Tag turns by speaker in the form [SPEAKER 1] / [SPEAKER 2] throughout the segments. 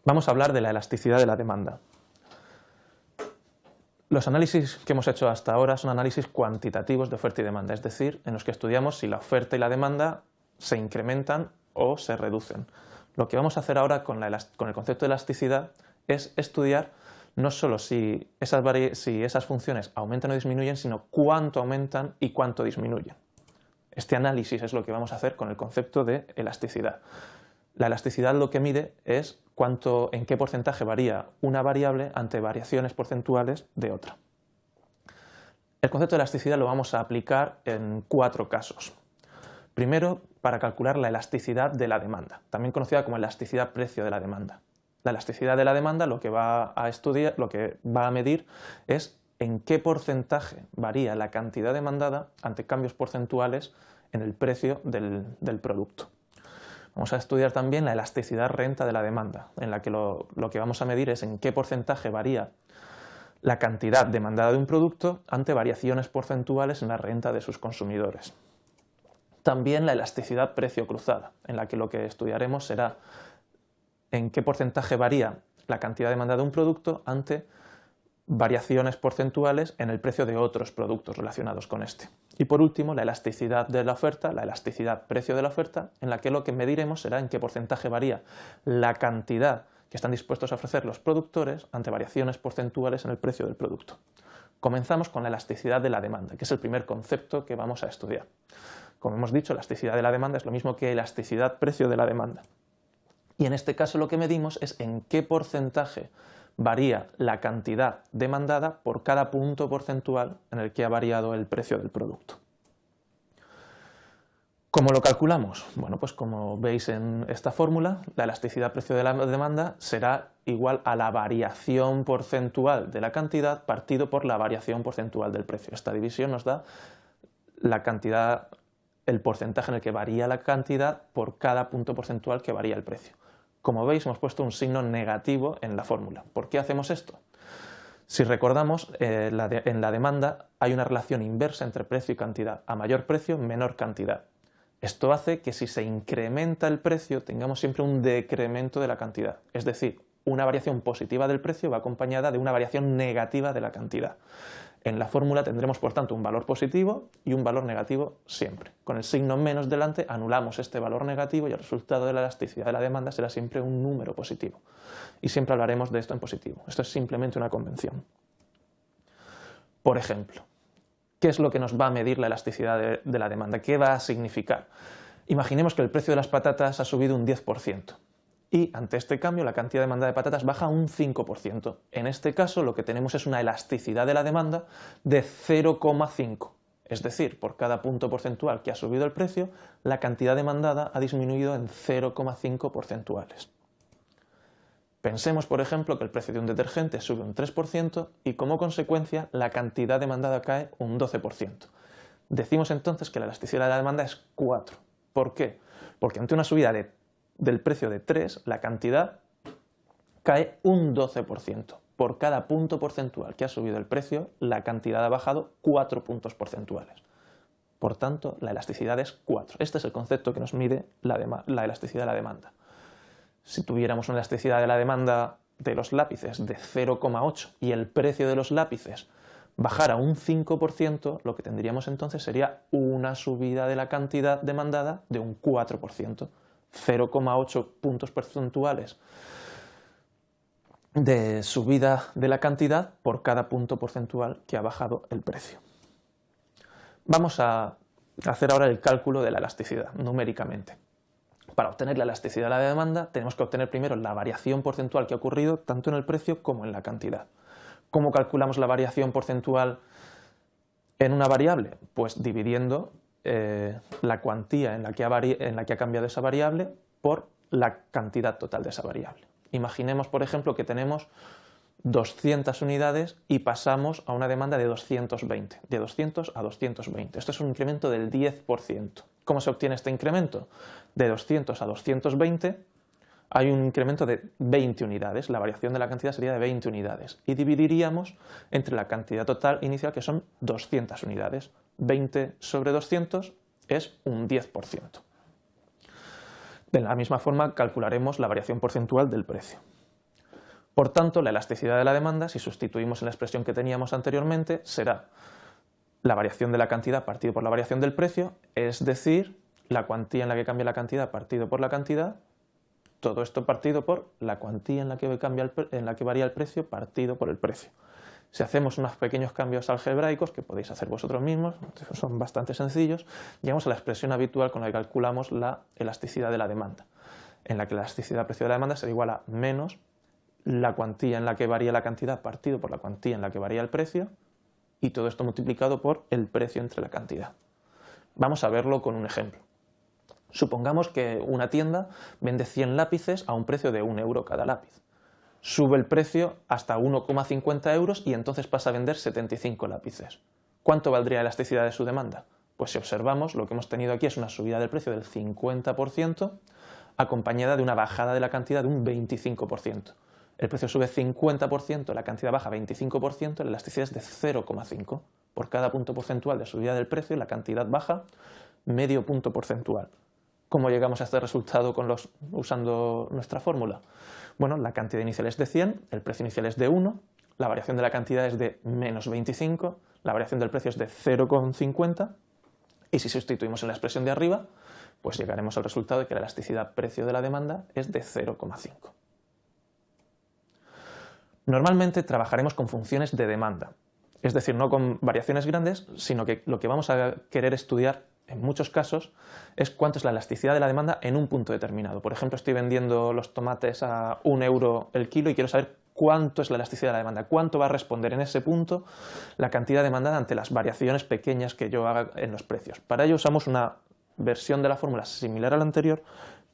[SPEAKER 1] Vamos a hablar de la elasticidad de la demanda. Los análisis que hemos hecho hasta ahora son análisis cuantitativos de oferta y demanda, es decir, en los que estudiamos si la oferta y la demanda se incrementan o se reducen. Lo que vamos a hacer ahora con el concepto de elasticidad es estudiar no solo si esas funciones aumentan o disminuyen, sino cuánto aumentan y cuánto disminuyen. Este análisis es lo que vamos a hacer con el concepto de elasticidad. La elasticidad lo que mide es en qué porcentaje varía una variable ante variaciones porcentuales de otra. El concepto de elasticidad lo vamos a aplicar en 4 casos. Primero, para calcular la elasticidad de la demanda, también conocida como elasticidad precio de la demanda. La elasticidad de la demanda lo que va a medir es en qué porcentaje varía la cantidad demandada ante cambios porcentuales en el precio del producto. Vamos a estudiar también la elasticidad renta de la demanda, en la que lo que vamos a medir es en qué porcentaje varía la cantidad demandada de un producto ante variaciones porcentuales en la renta de sus consumidores. También la elasticidad precio cruzada, en la que lo que estudiaremos será en qué porcentaje varía la cantidad demandada de un producto ante variaciones porcentuales en el precio de otros productos relacionados con este. Y por último, la elasticidad de la oferta, la elasticidad precio de la oferta, en la que lo que mediremos será en qué porcentaje varía la cantidad que están dispuestos a ofrecer los productores ante variaciones porcentuales en el precio del producto. Comenzamos con la elasticidad de la demanda, que es el primer concepto que vamos a estudiar. Como hemos dicho, elasticidad de la demanda es lo mismo que elasticidad precio de la demanda. Y en este caso lo que medimos es en qué porcentaje varía la cantidad demandada por cada punto porcentual en el que ha variado el precio del producto. ¿Cómo lo calculamos? Bueno, pues como veis en esta fórmula, la elasticidad precio de la demanda será igual a la variación porcentual de la cantidad partido por la variación porcentual del precio. Esta división nos da la cantidad, el porcentaje en el que varía la cantidad por cada punto porcentual que varía el precio. Como veis, hemos puesto un signo negativo en la fórmula. ¿Por qué hacemos esto? Si recordamos, en la demanda hay una relación inversa entre precio y cantidad. A mayor precio, menor cantidad. Esto hace que si se incrementa el precio, tengamos siempre un decremento de la cantidad. Es decir, una variación positiva del precio va acompañada de una variación negativa de la cantidad. En la fórmula tendremos, por tanto, un valor positivo y un valor negativo siempre. Con el signo menos delante anulamos este valor negativo y el resultado de la elasticidad de la demanda será siempre un número positivo. Y siempre hablaremos de esto en positivo. Esto es simplemente una convención. Por ejemplo, ¿qué es lo que nos va a medir la elasticidad de la demanda? ¿Qué va a significar? Imaginemos que el precio de las patatas ha subido un 10%. Y ante este cambio la cantidad demandada de patatas baja un 5%. En este caso lo que tenemos es una elasticidad de la demanda de 0,5. Es decir, por cada punto porcentual que ha subido el precio, la cantidad demandada ha disminuido en 0,5 porcentuales. Pensemos, por ejemplo, que el precio de un detergente sube un 3% y como consecuencia la cantidad demandada cae un 12%. Decimos entonces que la elasticidad de la demanda es 4. ¿Por qué? Porque ante una subida del precio de 3, la cantidad cae un 12%. Por cada punto porcentual que ha subido el precio, la cantidad ha bajado 4 puntos porcentuales. Por tanto, la elasticidad es 4. Este es el concepto que nos mide la elasticidad de la demanda. Si tuviéramos una elasticidad de la demanda de los lápices de 0,8 y el precio de los lápices bajara un 5%, lo que tendríamos entonces sería una subida de la cantidad demandada de un 4%. 0,8 puntos porcentuales de subida de la cantidad por cada punto porcentual que ha bajado el precio. Vamos a hacer ahora el cálculo de la elasticidad numéricamente. Para obtener la elasticidad de la demanda tenemos que obtener primero la variación porcentual que ha ocurrido tanto en el precio como en la cantidad. ¿Cómo calculamos la variación porcentual en una variable? Pues dividiendo la cuantía en la que ha cambiado esa variable por la cantidad total de esa variable. Imaginemos, por ejemplo, que tenemos 200 unidades y pasamos a una demanda de 220, de 200 a 220. Esto es un incremento del 10%. ¿Cómo se obtiene este incremento? De 200 a 220 hay un incremento de 20 unidades, la variación de la cantidad sería de 20 unidades y dividiríamos entre la cantidad total inicial que son 200 unidades. 20 sobre 200 es un 10%. De la misma forma calcularemos la variación porcentual del precio. Por tanto, la elasticidad de la demanda, si sustituimos en la expresión que teníamos anteriormente, será la variación de la cantidad partido por la variación del precio, es decir, la cuantía en la que cambia la cantidad partido por la cantidad, todo esto partido por la cuantía en la que varía el precio partido por el precio. Si hacemos unos pequeños cambios algebraicos, que podéis hacer vosotros mismos, son bastante sencillos, llegamos a la expresión habitual con la que calculamos la elasticidad de la demanda, en la que la elasticidad precio de la demanda será igual a menos la cuantía en la que varía la cantidad partido por la cuantía en la que varía el precio, y todo esto multiplicado por el precio entre la cantidad. Vamos a verlo con un ejemplo. Supongamos que una tienda vende 100 lápices a un precio de 1 euro cada lápiz. Sube el precio hasta 1,50 euros y entonces pasa a vender 75 lápices. ¿Cuánto valdría la elasticidad de su demanda? Pues si observamos, lo que hemos tenido aquí es una subida del precio del 50% acompañada de una bajada de la cantidad de un 25%. El precio sube 50%, la cantidad baja 25%, la elasticidad es de 0,5. Por cada punto porcentual de subida del precio, la cantidad baja medio punto porcentual. ¿Cómo llegamos a este resultado usando nuestra fórmula? Bueno, la cantidad inicial es de 100, el precio inicial es de 1, la variación de la cantidad es de menos 25, la variación del precio es de 0,50, y si sustituimos en la expresión de arriba, pues llegaremos al resultado de que la elasticidad precio de la demanda es de 0,5. Normalmente trabajaremos con funciones de demanda, es decir, no con variaciones grandes, sino que lo que vamos a querer estudiar en muchos casos es cuánto es la elasticidad de la demanda en un punto determinado. Por ejemplo, estoy vendiendo los tomates a 1 euro el kilo y quiero saber cuánto es la elasticidad de la demanda, cuánto va a responder en ese punto la cantidad demandada ante las variaciones pequeñas que yo haga en los precios. Para ello usamos una versión de la fórmula similar a la anterior,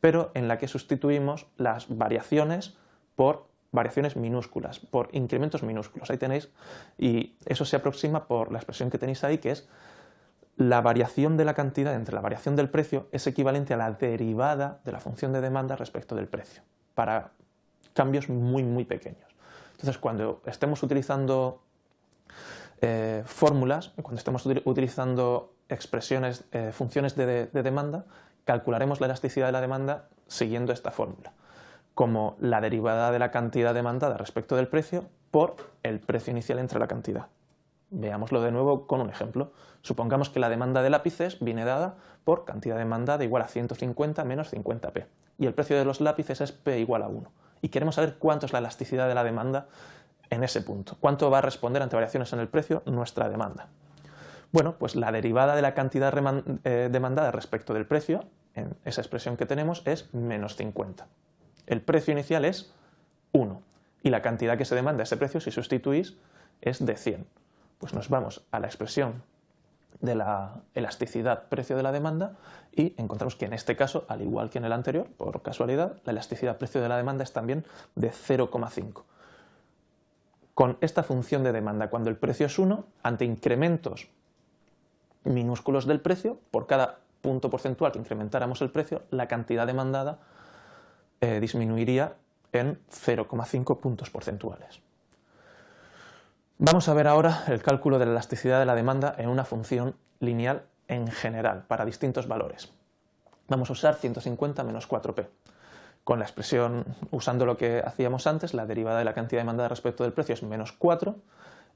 [SPEAKER 1] pero en la que sustituimos las variaciones por variaciones minúsculas, por incrementos minúsculos. Ahí tenéis, y eso se aproxima por la expresión que tenéis ahí, que es la variación de la cantidad entre la variación del precio es equivalente a la derivada de la función de demanda respecto del precio, para cambios muy pequeños. Entonces, cuando estemos utilizando fórmulas, cuando estemos utilizando expresiones, funciones de demanda, calcularemos la elasticidad de la demanda siguiendo esta fórmula, como la derivada de la cantidad demandada respecto del precio por el precio inicial entre la cantidad. Veámoslo de nuevo con un ejemplo. Supongamos que la demanda de lápices viene dada por cantidad demandada igual a 150 menos 50p y el precio de los lápices es p igual a 1 y queremos saber cuánto es la elasticidad de la demanda en ese punto, cuánto va a responder ante variaciones en el precio nuestra demanda. Bueno, pues la derivada de la cantidad demandada respecto del precio en esa expresión que tenemos es menos 50. El precio inicial es 1 y la cantidad que se demanda a ese precio, si sustituís, es de 100. Pues nos vamos a la expresión de la elasticidad precio de la demanda y encontramos que en este caso, al igual que en el anterior, por casualidad, la elasticidad precio de la demanda es también de 0,5. Con esta función de demanda, cuando el precio es 1, ante incrementos minúsculos del precio, por cada punto porcentual que incrementáramos el precio, la cantidad demandada disminuiría en 0,5 puntos porcentuales. Vamos a ver ahora el cálculo de la elasticidad de la demanda en una función lineal en general, para distintos valores. Vamos a usar 150 menos 4p. Con la expresión, usando lo que hacíamos antes, la derivada de la cantidad demandada respecto del precio es menos 4,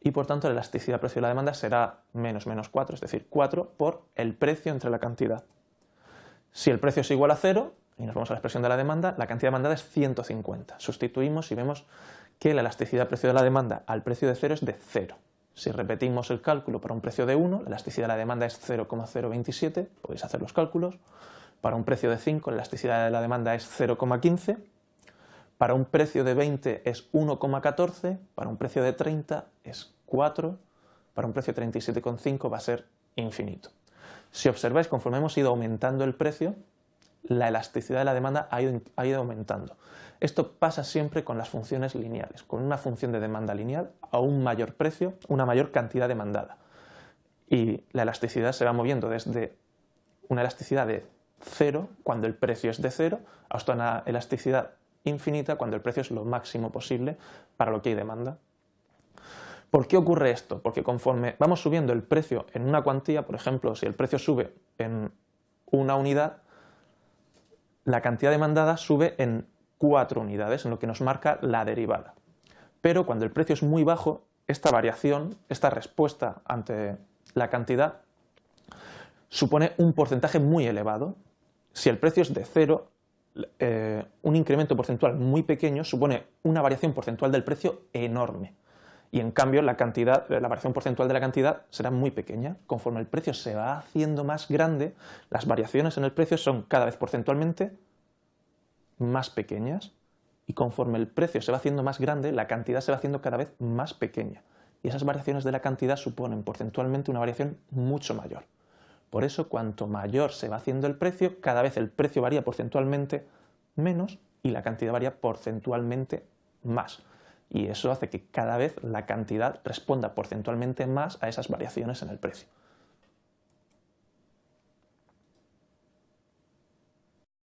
[SPEAKER 1] y por tanto la elasticidad precio de la demanda será menos 4, es decir, 4 por el precio entre la cantidad. Si el precio es igual a 0, y nos vamos a la expresión de la demanda, la cantidad demandada es 150. Sustituimos y vemos que la elasticidad precio de la demanda al precio de 0 es de 0. Si repetimos el cálculo para un precio de 1, la elasticidad de la demanda es 0,027, podéis hacer los cálculos. Para un precio de 5, la elasticidad de la demanda es 0,15. Para un precio de 20 es 1,14. Para un precio de 30 es 4. Para un precio de 37,5 va a ser infinito. Si observáis, conforme hemos ido aumentando el precio, la elasticidad de la demanda ha ido aumentando. Esto pasa siempre con las funciones lineales, con una función de demanda lineal a un mayor precio, una mayor cantidad demandada. Y la elasticidad se va moviendo desde una elasticidad de 0 cuando el precio es de 0 hasta una elasticidad infinita cuando el precio es lo máximo posible para lo que hay demanda. ¿Por qué ocurre esto? Porque conforme vamos subiendo el precio en una cuantía, por ejemplo, si el precio sube en una unidad, la cantidad demandada sube en 4 unidades, en lo que nos marca la derivada. Pero cuando el precio es muy bajo, esta variación, esta respuesta ante la cantidad, supone un porcentaje muy elevado. Si el precio es de 0, un incremento porcentual muy pequeño supone una variación porcentual del precio enorme. Y en cambio la variación porcentual de la cantidad será muy pequeña. Conforme el precio se va haciendo más grande, las variaciones en el precio son cada vez porcentualmente más pequeñas. Y conforme el precio se va haciendo más grande, la cantidad se va haciendo cada vez más pequeña. Y esas variaciones de la cantidad suponen porcentualmente una variación mucho mayor. Por eso, cuanto mayor se va haciendo el precio, cada vez el precio varía porcentualmente menos y la cantidad varía porcentualmente más. Y eso hace que cada vez la cantidad responda porcentualmente más a esas variaciones en el precio.